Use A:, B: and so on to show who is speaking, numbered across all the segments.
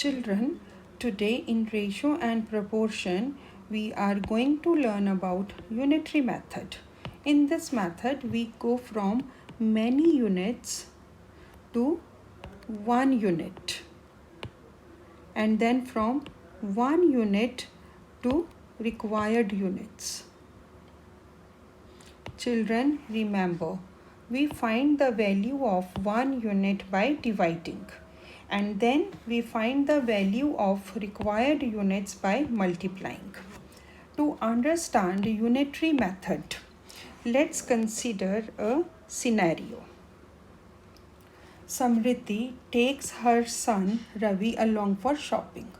A: Children, today in ratio and proportion, we are going to learn about unitary method. In this method, we go from many units to 1 unit, and then from 1 unit to required units. Children, remember, we find the value of 1 unit by dividing, and then we find the value of required units by multiplying. To understand unitary method, let's consider a scenario. Samriti takes her son Ravi along for shopping.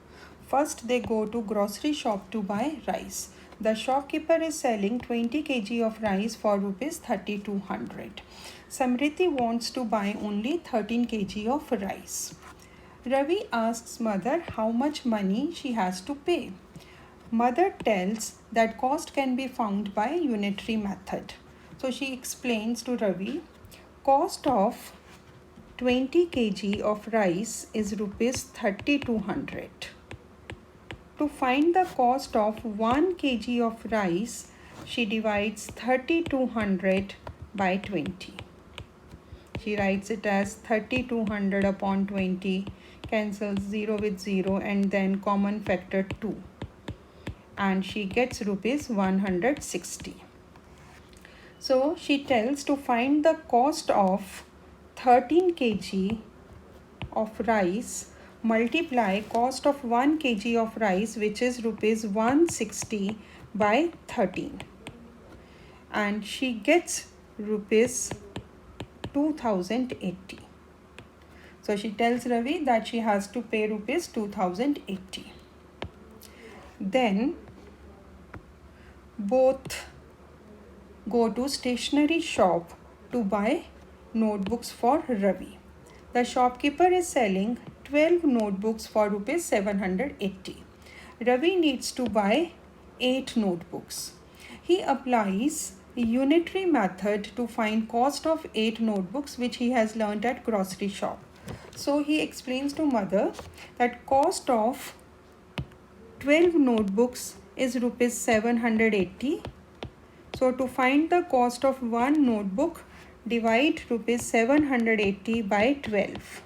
A: First, they go to grocery shop to buy rice. The shopkeeper is selling 20 kg of rice for rupees 3200. Samriti wants to buy only 13 kg of rice. Ravi asks mother how much money she has to pay. Mother tells that cost can be found by unitary method. So she explains to Ravi, cost of 20 kg of rice is rupees 3200. To find the cost of 1 kg of rice, she divides 3200 by 20. She writes it as 3200 upon 20, cancels 0 with 0, and then common factor 2. And she gets rupees 160. So she tells to find the cost of 13 kg of rice, multiply cost of 1 kg of rice, which is rupees 160, by 13, and she gets rupees 2080. So she tells Ravi that she has to pay rupees 2080. Then both go to stationery shop to buy notebooks for Ravi. The shopkeeper is selling 12 notebooks for rupees 780. Ravi needs to buy 8 notebooks. He applies unitary method to find cost of 8 notebooks, which he has learnt at grocery shop. So he explains to mother that cost of 12 notebooks is rupees 780. So to find the cost of one notebook, divide rupees 780 by 12.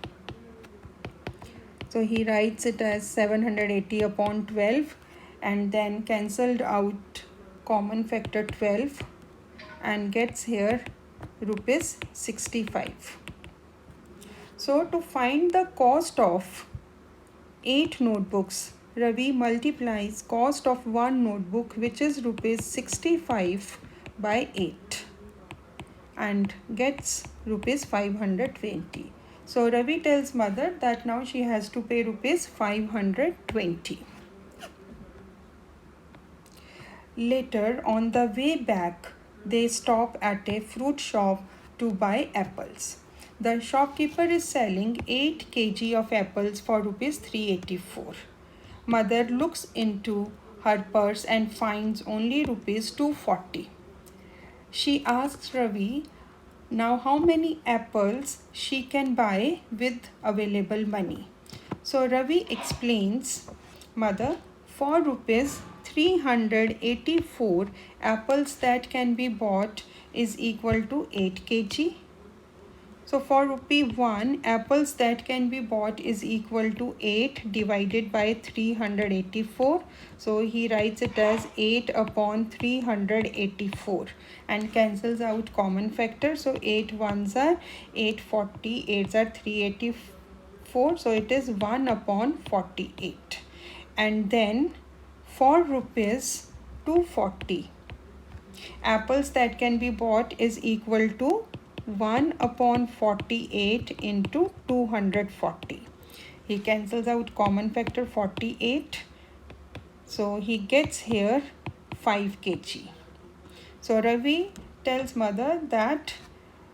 A: So he writes it as 780 upon 12, and then cancelled out common factor 12 and gets here rupees 65. So to find the cost of 8 notebooks, Ravi multiplies cost of one notebook, which is rupees 65, by 8 and gets rupees 520. So Ravi tells mother that now she has to pay rupees 520. Later, on the way back, they stop at a fruit shop to buy apples. The shopkeeper is selling 8 kg of apples for rupees 384. Mother looks into her purse and finds only rupees 240. She asks Ravi now how many apples she can buy with available money. So Ravi explains, mother, for rupees 384, apples that can be bought is equal to 8 kg. So for rupee 1, apples that can be bought is equal to 8 divided by 384. So he writes it as 8 upon 384 and cancels out common factor. So 8 ones are 840, 8s are 384. So it is 1 upon 48. And then for rupees 240, apples that can be bought is equal to 1 upon 48 into 240. He cancels out common factor 48. So he gets here 5 kg. So Ravi tells mother that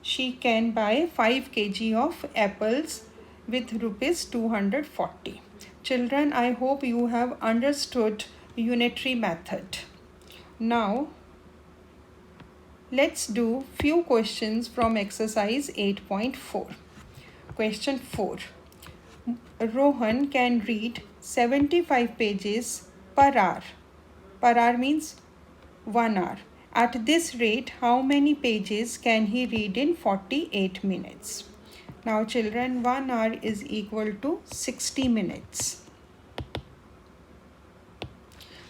A: she can buy 5 kg of apples with rupees 240. Children, I hope you have understood unitary method. Now let's do few questions from exercise 8.4. Question 4. Rohan can read 75 pages per hour. Per hour means 1 hour. At this rate, how many pages can he read in 48 minutes? Now children, 1 hour is equal to 60 minutes.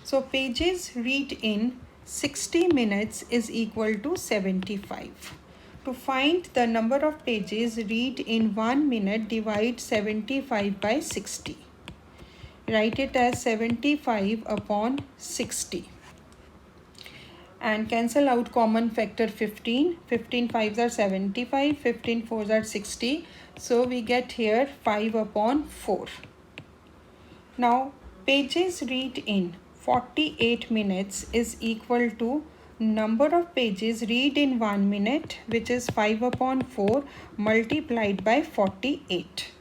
A: So pages read in 60 minutes is equal to 75. To find the number of pages read in 1 minute, divide 75 by 60. Write it as 75 upon 60. And cancel out common factor 15. 15 5s are 75, 15 4s are 60. So we get here 5 upon 4. Now pages read in 48 minutes is equal to number of pages read in 1 minute, which is 5 upon 4 multiplied by 48.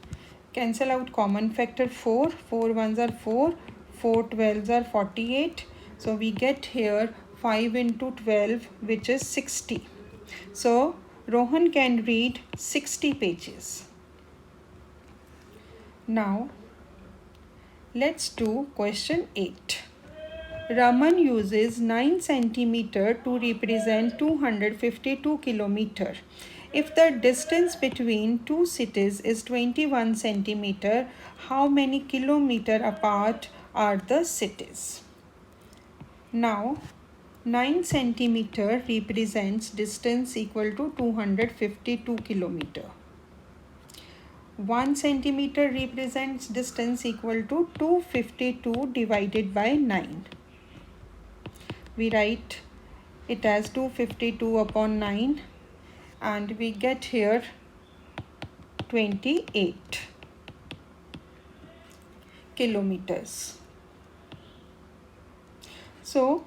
A: Cancel out common factor 4. 4 1s are 4, 4 12s are 48. So we get here 5 into 12, which is 60. So Rohan can read 60 pages. Now let's do question 8. Raman uses 9 centimeter to represent 252 kilometer. If the distance between two cities is 21 centimeter, how many kilometer apart are the cities? Now 9 centimeter represents distance equal to 252 kilometer. 1 centimeter represents distance equal to 252 divided by 9. We write it as 252 upon 9 and we get here 28 kilometers. So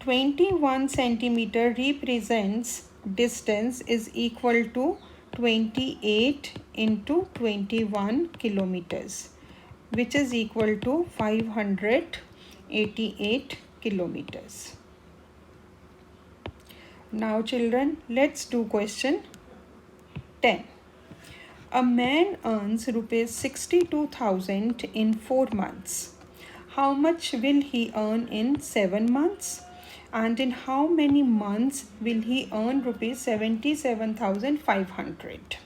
A: 21 centimeter represents distance is equal to 28 into 21 kilometers, which is equal to 588 kilometers. Now children, let's do question 10. A man earns rupees 62,000 in 4 months. How much will he earn in 7 months? And in how many months will he earn rupees 77,500?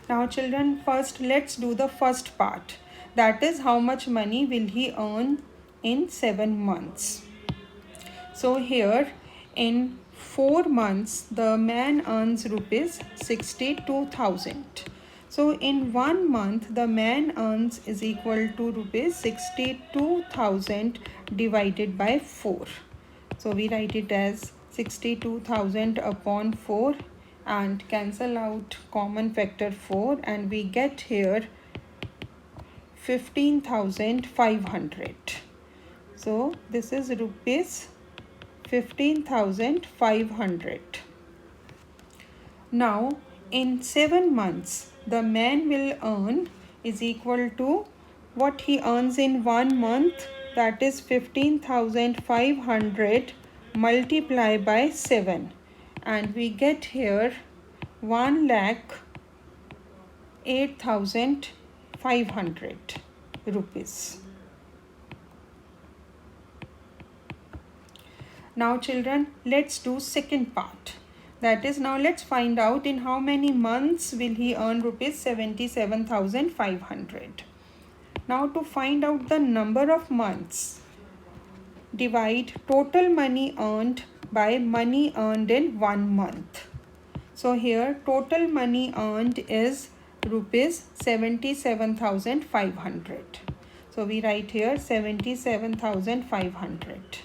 A: Now children, first let's do the first part. That is, how much money will he earn in 7 months? So here in 4 months the man earns rupees 62,000. So in 1 month the man earns is equal to rupees 62,000 divided by 4. So we write it as 62,000 upon 4 and cancel out common factor 4 and we get here 15,500. So this is rupees 15,500. Now in 7 months the man will earn is equal to what he earns in 1 month, that is 15,500 multiplied by 7 and we get here 1,08,500 rupees. Now children, let's do second part. That is, now let's find out in how many months will he earn rupees 77,500. Now to find out the number of months, divide total money earned by money earned in 1 month. So here total money earned is rupees 77,500. So we write here 77,500.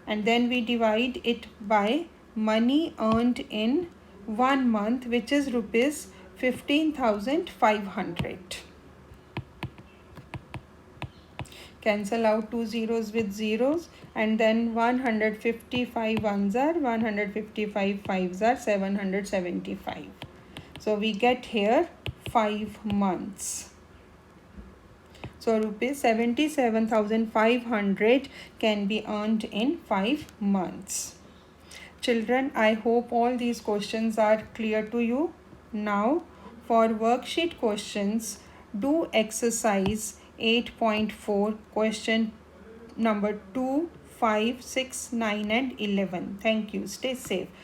A: And then we divide it by money earned in 1 month, which is rupees 15,500. Cancel out 2 zeros with zeros and then 155 ones are 155 fives are 775. So we get here 5 months. So rupees 77,500 can be earned in 5 months. Children, I hope all these questions are clear to you. Now for worksheet questions, Do exercise 8.4 question number 2, 5, 6, 9 and 11. Thank you. Stay safe.